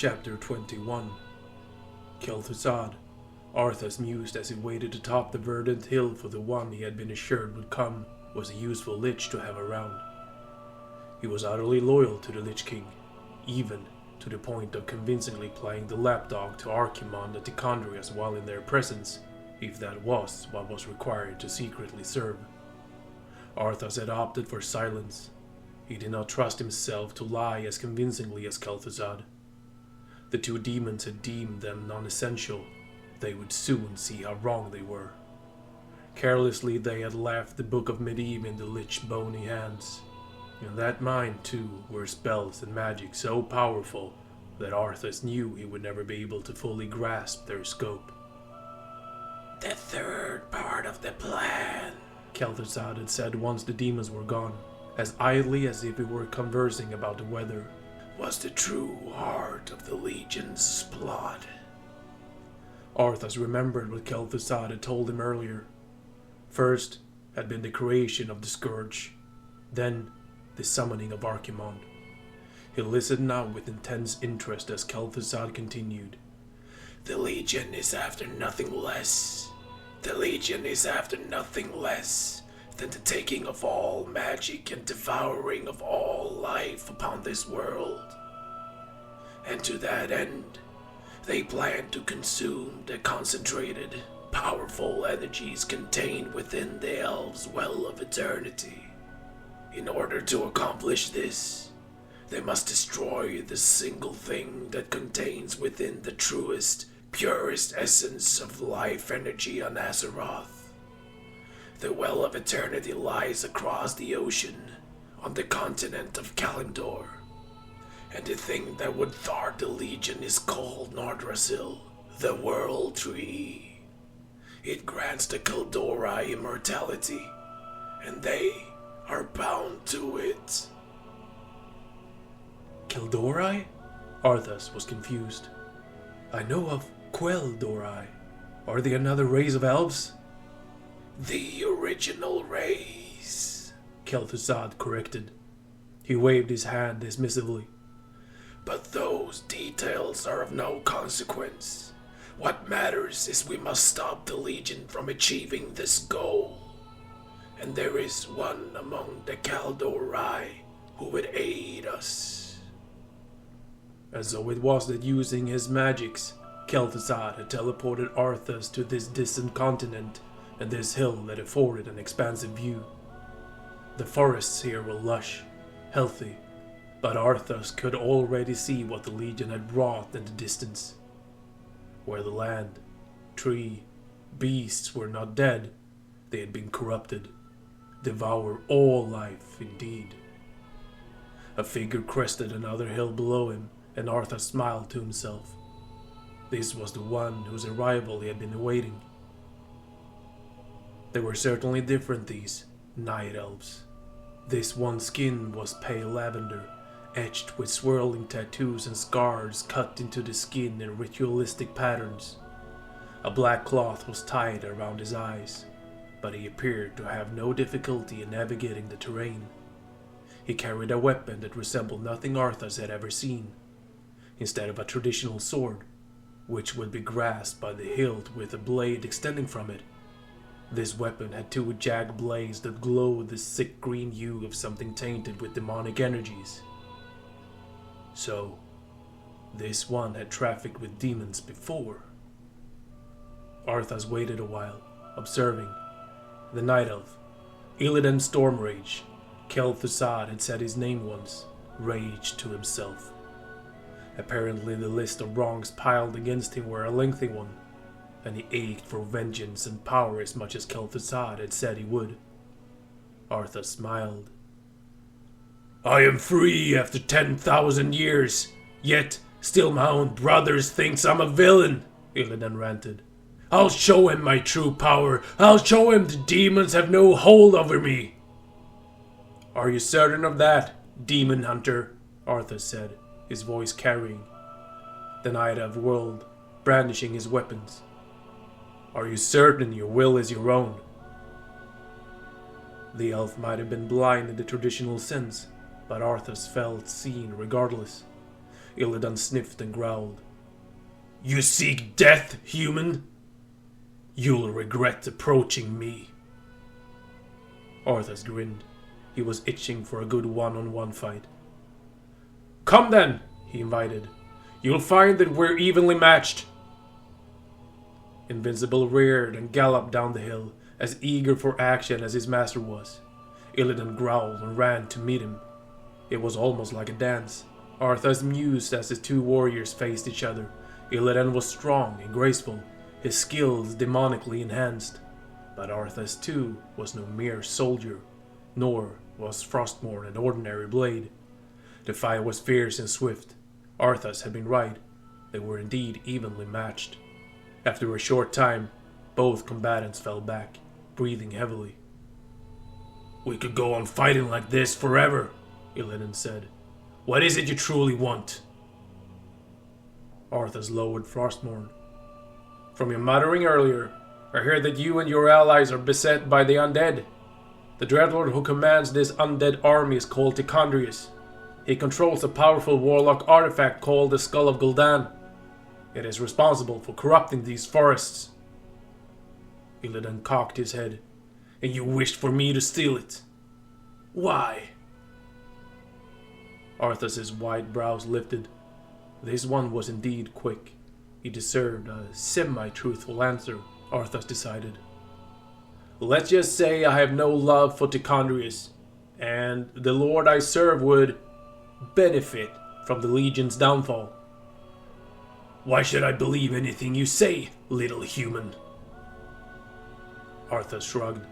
Chapter 21. Kel'Thuzad. Arthas mused as he waited atop the verdant hill for the one he had been assured would come was a useful lich to have around. He was utterly loyal to the Lich King, even to the point of convincingly playing the lapdog to Archimonde and Tichondrius while in their presence, if that was what was required to secretly serve. Arthas had opted for silence. He did not trust himself to lie as convincingly as Kel'Thuzad. The two demons had deemed them non-essential. They would soon see how wrong they were. Carelessly they had left the Book of Medivh in the Lich's bony hands. In that mind, too, were spells and magic so powerful that Arthas knew he would never be able to fully grasp their scope. "The third part of the plan," Kel'Thuzad had said once the demons were gone, as idly as if he were conversing about the weather, "was the true heart of the Legion's plot." Arthas remembered what Kel'Thuzad had told him earlier. First had been the creation of the Scourge, then the summoning of Archimonde. He listened now with intense interest as Kel'Thuzad continued. "The Legion is after nothing less. The Legion is after nothing less than the taking of all magic and devouring of all life upon this world. And to that end, they plan to consume the concentrated, powerful energies contained within the Elves' Well of Eternity. In order to accomplish this, they must destroy the single thing that contains within the truest, purest essence of life energy on Azeroth. The Well of Eternity lies across the ocean, on the continent of Kalimdor, and the thing that would thwart the Legion is called Nordrassil, the World Tree. It grants the Kaldori immortality, and they are bound to it." Kaldori? Arthas was confused. I know of Quel'Dori. Are they another race of elves? "The original race," Kel'Thuzad corrected. He waved his hand dismissively. "But those details are of no consequence. What matters is we must stop the Legion from achieving this goal. And there is one among the Kaldori who would aid us." As though it was that using his magics, Kel'Thuzad had teleported Arthas to this distant continent and this hill that afforded an expansive view. The forests here were lush, healthy, but Arthas could already see what the Legion had wrought in the distance. Where the land, tree, beasts were not dead, they had been corrupted. Devour all life, indeed. A figure crested another hill below him, and Arthas smiled to himself. This was the one whose arrival he had been awaiting. They were certainly different, these night elves. This one's skin was pale lavender, etched with swirling tattoos and scars cut into the skin in ritualistic patterns. A black cloth was tied around his eyes, but he appeared to have no difficulty in navigating the terrain. He carried a weapon that resembled nothing Arthas had ever seen. Instead of a traditional sword, which would be grasped by the hilt with a blade extending from it, this weapon had two jagged blades that glowed the sick green hue of something tainted with demonic energies. So, this one had trafficked with demons before. Arthas waited a while, observing. The Night Elf, Illidan Stormrage, Kel'Thuzad had said his name once, raged to himself. Apparently the list of wrongs piled against him were a lengthy one, and he ached for vengeance and power as much as Kel'Thuzad had said he would. Arthas smiled. "I am free after 10,000 years, yet still my own brothers thinks I'm a villain," Illidan ranted. "I'll show him my true power. I'll show him the demons have no hold over me." "Are you certain of that, demon hunter?" Arthas said, his voice carrying. The Night Elf whirled, brandishing his weapons. "Are you certain your will is your own?" The elf might have been blind in the traditional sense, but Arthas felt seen regardless. Illidan sniffed and growled. You seek death, human? You'll regret approaching me. Arthas grinned. He was itching for a good one-on-one fight. Come then, he invited. You'll find that we're evenly matched. Invincible reared and galloped down the hill, as eager for action as his master was. Illidan growled and ran to meet him. It was almost like a dance. Arthas mused as the two warriors faced each other. Illidan was strong and graceful, his skills demonically enhanced. But Arthas too was no mere soldier, nor was Frostmourne an ordinary blade. The fight was fierce and swift. Arthas had been right. They were indeed evenly matched. After a short time, both combatants fell back, breathing heavily. We could go on fighting like this forever, Illidan said. What is it you truly want? Arthas lowered Frostmourne. From your muttering earlier, I heard that you and your allies are beset by the undead. The Dreadlord who commands this undead army is called Tichondrius. He controls a powerful warlock artifact called the Skull of Gul'dan. It is responsible for corrupting these forests. Illidan cocked his head. And you wished for me to steal it? Why? Arthas's white brows lifted. This one was indeed quick. He deserved a semi-truthful answer, Arthas decided. Let's just say I have no love for Tichondrius, and the lord I serve would benefit from the Legion's downfall. Why should I believe anything you say, little human? Arthas shrugged.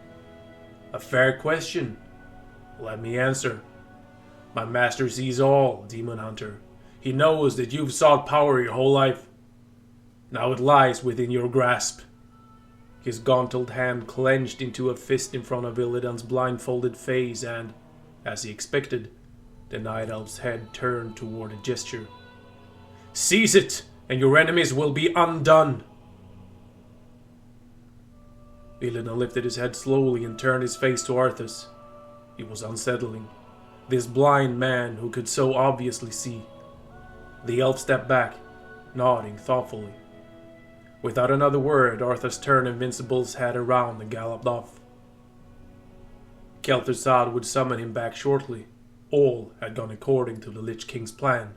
A fair question. Let me answer. My master sees all, Demon Hunter. He knows that you've sought power your whole life. Now it lies within your grasp. His gauntlet hand clenched into a fist in front of Illidan's blindfolded face and, as he expected, the Night Elf's head turned toward a gesture. Seize it, and your enemies will be undone. Illidan lifted his head slowly and turned his face to Arthas. It was unsettling. This blind man who could so obviously see. The elf stepped back, nodding thoughtfully. Without another word, Arthas turned Invincible's head around and galloped off. Kel'Thuzad would summon him back shortly. All had gone according to the Lich King's plan.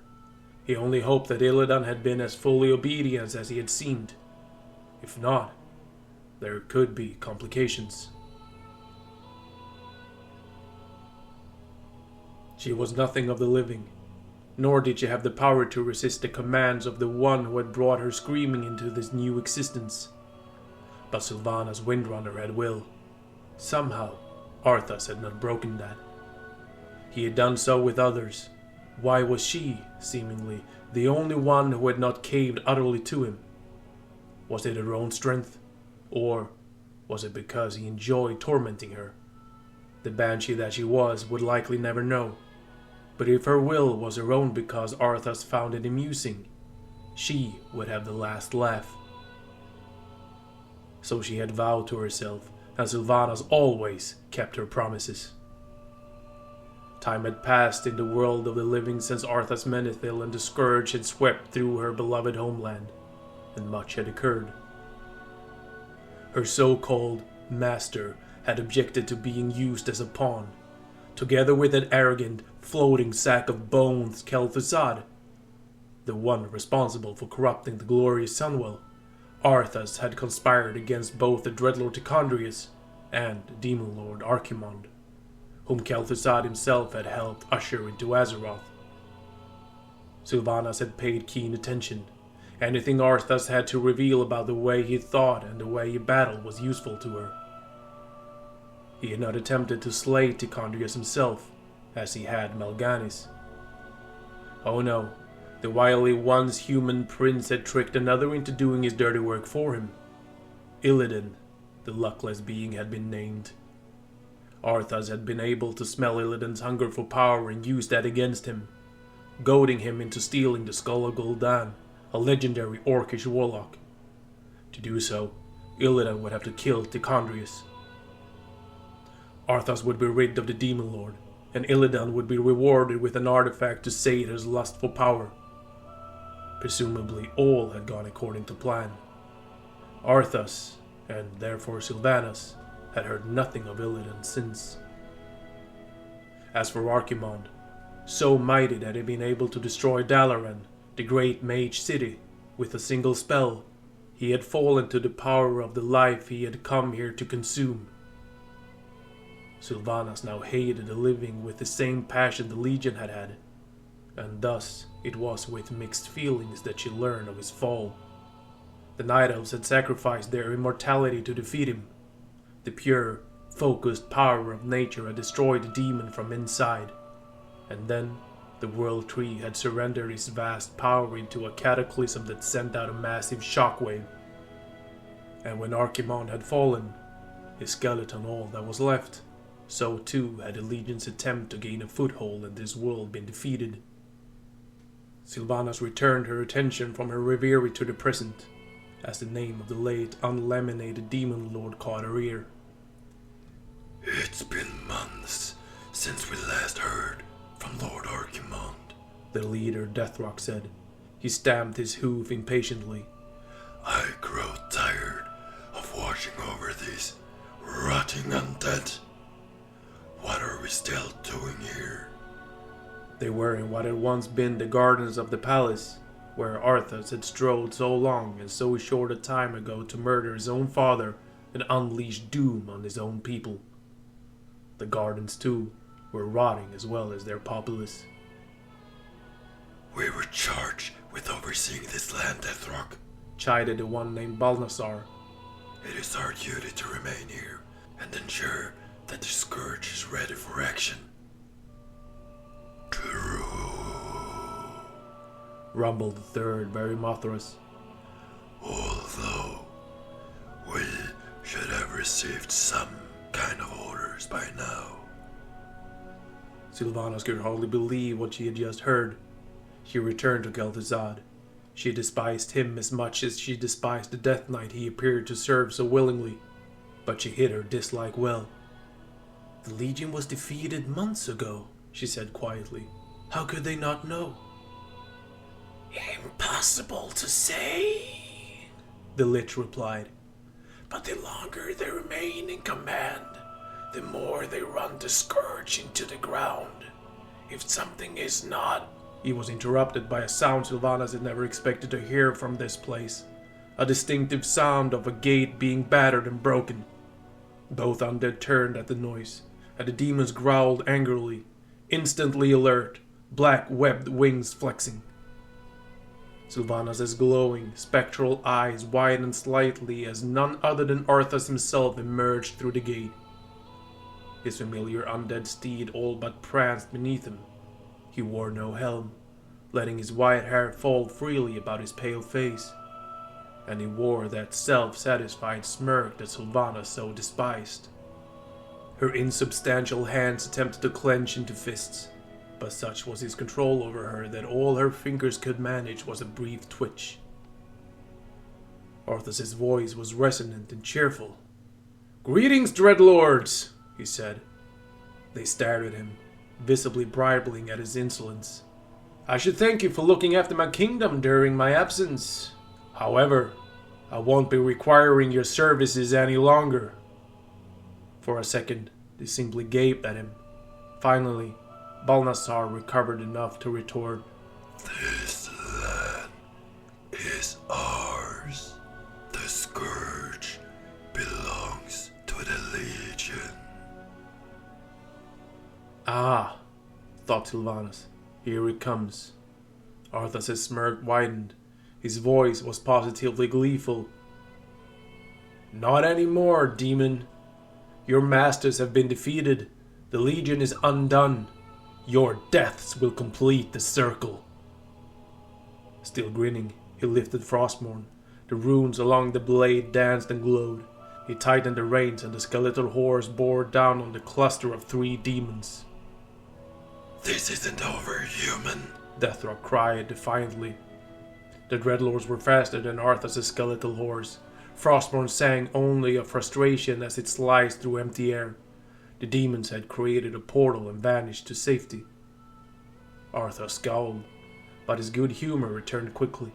He only hoped that Illidan had been as fully obedient as he had seemed. If not, there could be complications. She was nothing of the living, nor did she have the power to resist the commands of the one who had brought her screaming into this new existence. But Sylvanas Windrunner had will. Somehow, Arthas had not broken that. He had done so with others. Why was she, seemingly, the only one who had not caved utterly to him? Was it her own strength? Or was it because he enjoyed tormenting her? The banshee that she was would likely never know. But if her will was her own because Arthas found it amusing, she would have the last laugh. So she had vowed to herself, and Sylvanas always kept her promises. Time had passed in the world of the living since Arthas Menethil and the Scourge had swept through her beloved homeland, and much had occurred. Her so-called master had objected to being used as a pawn, together with that arrogant, floating sack of bones Kel'Thuzad, the one responsible for corrupting the glorious Sunwell. Arthas had conspired against both the Dreadlord Tichondrius and the Demon Lord Archimonde, whom Kel'Thuzad himself had helped usher into Azeroth. Sylvanas had paid keen attention. Anything Arthas had to reveal about the way he thought and the way he battled was useful to her. He had not attempted to slay Tichondrius himself, as he had Mal'Ganis. Oh no, the wily once human prince had tricked another into doing his dirty work for him. Illidan, the luckless being, had been named. Arthas had been able to smell Illidan's hunger for power and use that against him, goading him into stealing the Skull of Gul'dan, a legendary orcish warlock. To do so, Illidan would have to kill Tichondrius. Arthas would be rid of the Demon Lord, and Illidan would be rewarded with an artifact to sate his lust for power. Presumably all had gone according to plan. Arthas, and therefore Sylvanas, had heard nothing of Illidan since. As for Archimonde, so mighty that he had been able to destroy Dalaran, the great mage city, with a single spell, he had fallen to the power of the life he had come here to consume. Sylvanas now hated the living with the same passion the Legion had had, and thus it was with mixed feelings that she learned of his fall. The Night Elves had sacrificed their immortality to defeat him. The pure, focused power of nature had destroyed the demon from inside, and then the World Tree had surrendered its vast power into a cataclysm that sent out a massive shockwave. And when Archimonde had fallen, his skeleton all that was left, so too had the Legion's attempt to gain a foothold in this world been defeated. Sylvanas returned her attention from her reverie to the present, as the name of the late unlaminated demon lord caught her ear. It's been months since we last heard from Lord Archimonde, the leader Deathrock said. He stamped his hoof impatiently. I grow tired of watching over these rotting undead. What are we still doing here? They were in what had once been the gardens of the palace, where Arthas had strolled so long and so short a time ago to murder his own father and unleash doom on his own people. The gardens, too, were rotting as well as their populace. We were charged with overseeing this land, Deathrock, chided the one named Balnassar. It is our duty to remain here and ensure that the Scourge is ready for action. True, rumbled the third, very Mothras. Although we should have received some kind of orders by now. Sylvanas could hardly believe what she had just heard. She returned to Kel'Thuzad. She despised him as much as she despised the Death Knight he appeared to serve so willingly, but she hid her dislike well. The Legion was defeated months ago, she said quietly. How could they not know? Impossible to say, the Lich replied. But the longer they remain in command, the more they run the Scourge into the ground. If something is not... He was interrupted by a sound Sylvanas had never expected to hear from this place. A distinctive sound of a gate being battered and broken. Both undead turned at the noise, and the demons growled angrily, instantly alert, black webbed wings flexing. Sylvanas' glowing, spectral eyes widened slightly as none other than Arthas himself emerged through the gate. His familiar undead steed all but pranced beneath him. He wore no helm, letting his white hair fall freely about his pale face, and he wore that self-satisfied smirk that Sylvanas so despised. Her insubstantial hands attempted to clench into fists, but such was his control over her that all her fingers could manage was a brief twitch. Arthas' voice was resonant and cheerful. "Greetings, Dreadlords," he said. They stared at him, visibly bridling at his insolence. "I should thank you for looking after my kingdom during my absence. However, I won't be requiring your services any longer." For a second, they simply gaped at him. Finally, Balnassar recovered enough to retort, "This land is ours. The Scourge belongs to the Legion." "Ah," thought Sylvanas, "here it comes." Arthas' smirk widened. His voice was positively gleeful. "Not anymore, demon. Your masters have been defeated. The Legion is undone. Your deaths will complete the circle." Still grinning, he lifted Frostmourne. The runes along the blade danced and glowed. He tightened the reins and the skeletal horse bore down on the cluster of 3 demons. "This isn't over, human," Deathrock cried defiantly. The Dreadlords were faster than Arthas' skeletal horse. Frostmourne sang only of frustration as it sliced through empty air. The demons had created a portal and vanished to safety. Arthas scowled, but his good humor returned quickly.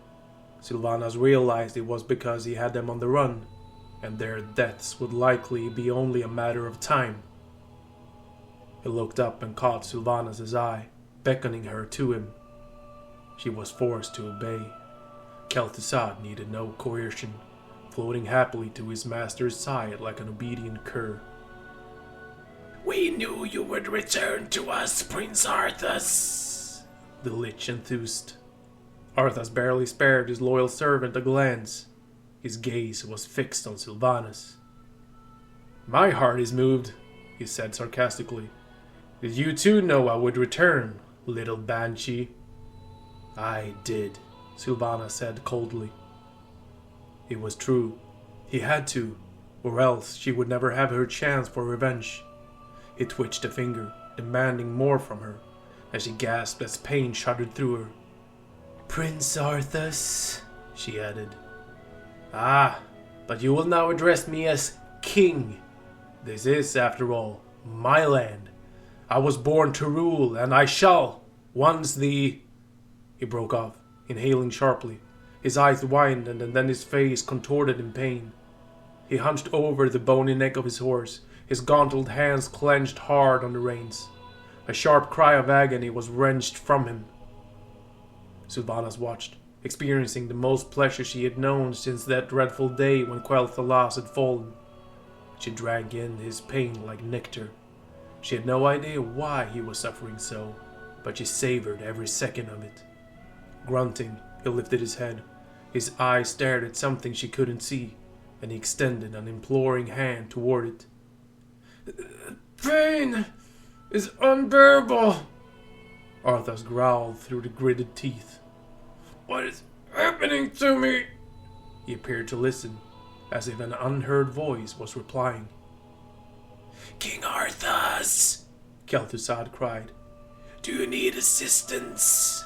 Sylvanas realized it was because he had them on the run, and their deaths would likely be only a matter of time. He looked up and caught Sylvanas' eye, beckoning her to him. She was forced to obey. Kel'Thuzad needed no coercion, floating happily to his master's side like an obedient cur. "We knew you would return to us, Prince Arthas," the Lich enthused. Arthas barely spared his loyal servant a glance. His gaze was fixed on Sylvanas. "My heart is moved," he said sarcastically. "Did you too know I would return, little banshee?" "I did," Sylvanas said coldly. It was true. He had to, or else she would never have her chance for revenge. He twitched a finger, demanding more from her, as she gasped as pain shuddered through her. "Prince Arthas," she added. "Ah, but you will now address me as King. This is, after all, my land. I was born to rule, and I shall, once the..." He broke off, inhaling sharply. His eyes widened, and then his face contorted in pain. He hunched over the bony neck of his horse, his gauntlet hands clenched hard on the reins. A sharp cry of agony was wrenched from him. Sylvanas watched, experiencing the most pleasure she had known since that dreadful day when Quel'Thalas had fallen. She drank in his pain like nectar. She had no idea why he was suffering so, but she savored every second of it. Grunting, he lifted his head. His eyes stared at something she couldn't see, and he extended an imploring hand toward it. "Pain is unbearable," Arthas growled through the gritted teeth. "What is happening to me?" He appeared to listen, as if an unheard voice was replying. "King Arthas," Kel'Thuzad cried. "Do you need assistance?"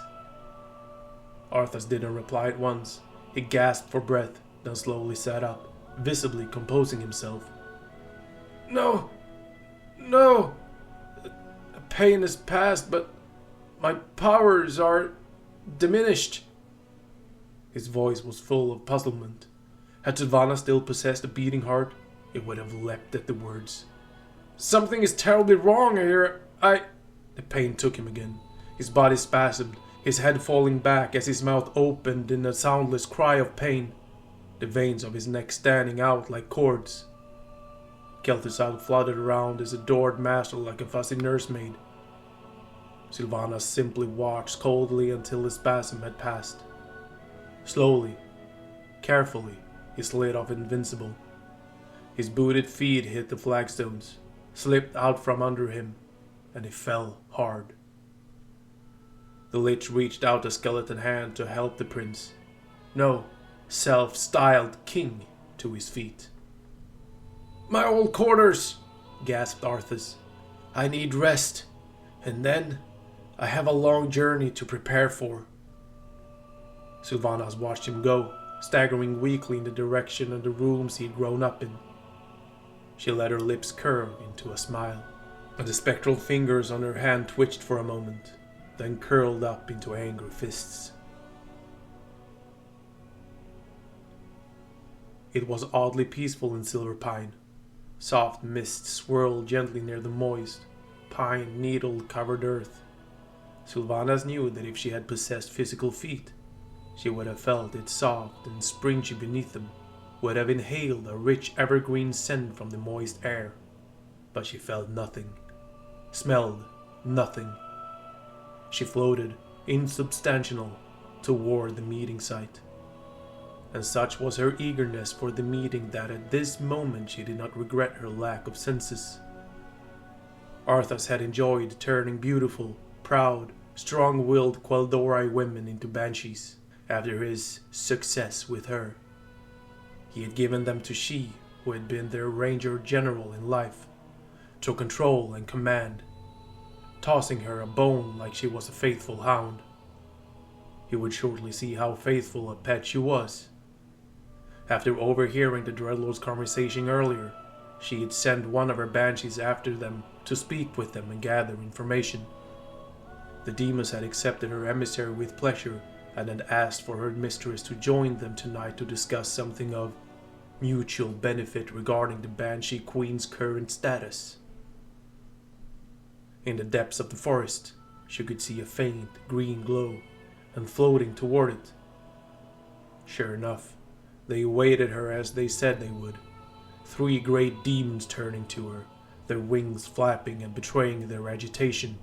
Arthas didn't reply at once. He gasped for breath, then slowly sat up, visibly composing himself. No. The pain is past, but my powers are diminished." His voice was full of puzzlement. Had Sylvanas still possessed a beating heart, it would have leapt at the words. "Something is terribly wrong here. The pain took him again. His body spasmed, his head falling back as his mouth opened in a soundless cry of pain, the veins of his neck standing out like cords. Kel'Thuzad fluttered around his adored master like a fussy nursemaid. Sylvanas simply watched coldly until the spasm had passed. Slowly, carefully, he slid off invincible. His booted feet hit the flagstones, slipped out from under him, and he fell hard. The Lich reached out a skeleton hand to help the prince. No, self-styled king, to his feet. "My old quarters," gasped Arthas. "I need rest, and then I have a long journey to prepare for." Sylvanas watched him go, staggering weakly in the direction of the rooms he'd grown up in. She let her lips curve into a smile, and the spectral fingers on her hand twitched for a moment, then curled up into angry fists. It was oddly peaceful in Silver Pine. Soft mist swirled gently near the moist, pine needle-covered earth. Sylvanas knew that if she had possessed physical feet, she would have felt it soft and springy beneath them, would have inhaled a rich evergreen scent from the moist air. But she felt nothing, smelled nothing. She floated, insubstantial, toward the meeting site. And such was her eagerness for the meeting that at this moment she did not regret her lack of senses. Arthas had enjoyed turning beautiful, proud, strong-willed Quel'Dorei women into banshees after his success with her. He had given them to she, who had been their ranger general in life, to control and command, tossing her a bone like she was a faithful hound. He would shortly see how faithful a pet she was. After overhearing the Dreadlord's conversation earlier, she had sent one of her banshees after them to speak with them and gather information. The demons had accepted her emissary with pleasure and had asked for her mistress to join them tonight to discuss something of mutual benefit regarding the Banshee Queen's current status. In the depths of the forest, she could see a faint green glow, and floating toward it. Sure enough, they awaited her as they said they would. 3 great demons turning to her, their wings flapping and betraying their agitation.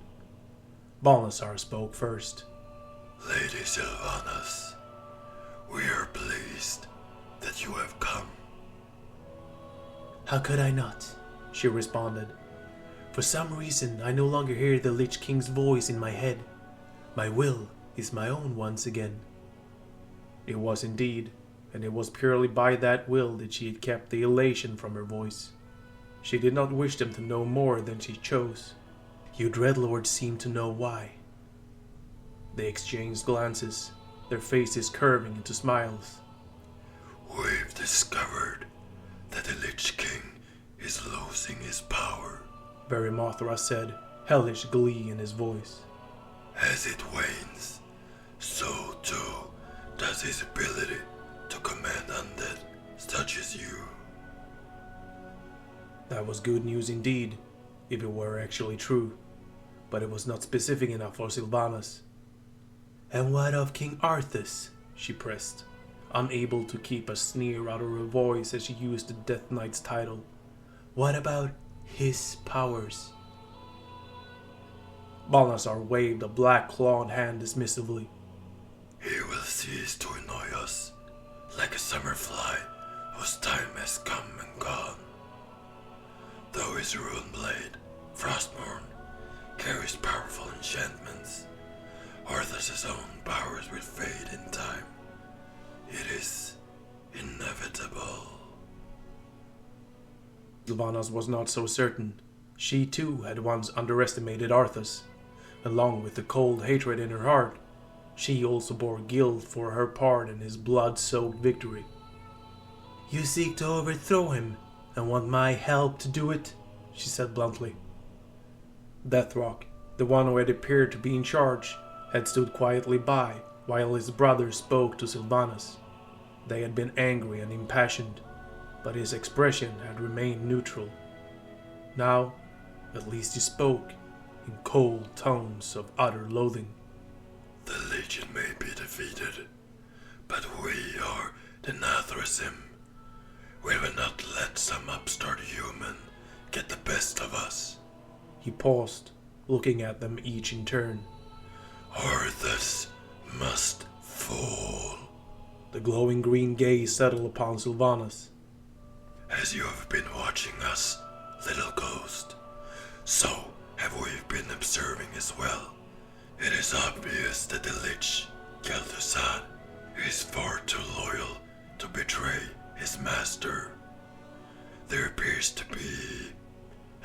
Balnassar spoke first. Lady Sylvanas, we are pleased that you have come. How could I not? She responded. For some reason, I no longer hear the Lich King's voice in my head. My will is my own once again. It was indeed, and it was purely by that will that she had kept the elation from her voice. She did not wish them to know more than she chose. You dreadlords seem to know why. They exchanged glances, their faces curving into smiles. We've discovered that the Lich King is losing his power, Verimothra said, hellish glee in his voice. As it wanes, so too does his ability to command undead such as you. That was good news indeed, if it were actually true, but it was not specific enough for Sylvanas. And what of King Arthas? She pressed, unable to keep a sneer out of her voice as she used the Death Knight's title. What about his powers? Balnassar waved a black-clawed hand dismissively. He will cease to annoy us, like a summer fly whose time has come and gone. Though his rune blade, Frostmourne, carries powerful enchantments, Arthas' own powers will fade in time. It is inevitable. Sylvanas was not so certain. She too had once underestimated Arthas. Along with the cold hatred in her heart, she also bore guilt for her part in his blood-soaked victory. You seek to overthrow him, and want my help to do it, she said bluntly. Deathrock, the one who had appeared to be in charge, had stood quietly by while his brother spoke to Sylvanas. They had been angry and impassioned, but his expression had remained neutral. Now, at least he spoke, in cold tones of utter loathing. The Legion may be defeated, but we are the Nathrasim. We will not let some upstart human get the best of us. He paused, looking at them each in turn. Arthas must fall. The glowing green gaze settled upon Sylvanas. As you have been watching us, little ghost, so have we been observing as well. It is obvious that the Lich, Kel'Thuzad, is far too loyal to betray his master. There appears to be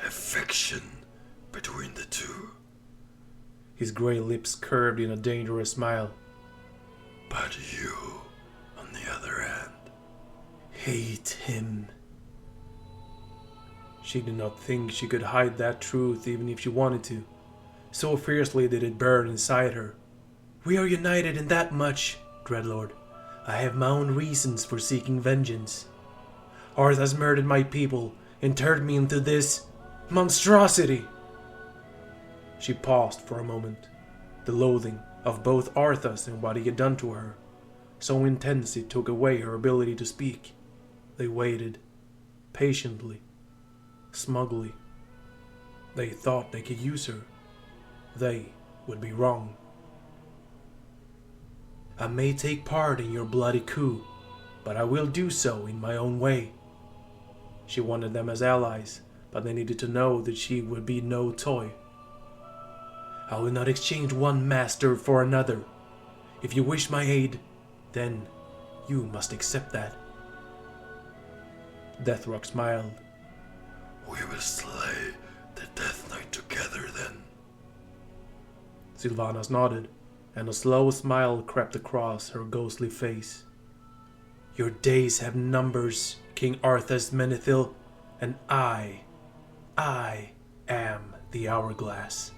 affection between the two. His grey lips curved in a dangerous smile. But you, on the other hand, hate him. She did not think she could hide that truth even if she wanted to. So fiercely did it burn inside her. We are united in that much, Dreadlord. I have my own reasons for seeking vengeance. Arthas murdered my people and turned me into this monstrosity. She paused for a moment. The loathing of both Arthas and what he had done to her, so intense it took away her ability to speak. They waited, patiently, smugly. They thought they could use her. They would be wrong. I may take part in your bloody coup, but I will do so in my own way. She wanted them as allies, but they needed to know that she would be no toy. I will not exchange one master for another. If you wish my aid, then you must accept that. Deathrock smiled. We will slay the Death Knight together then. Sylvanas nodded, and a slow smile crept across her ghostly face. Your days have numbers, King Arthas Menethil, and I am the Hourglass.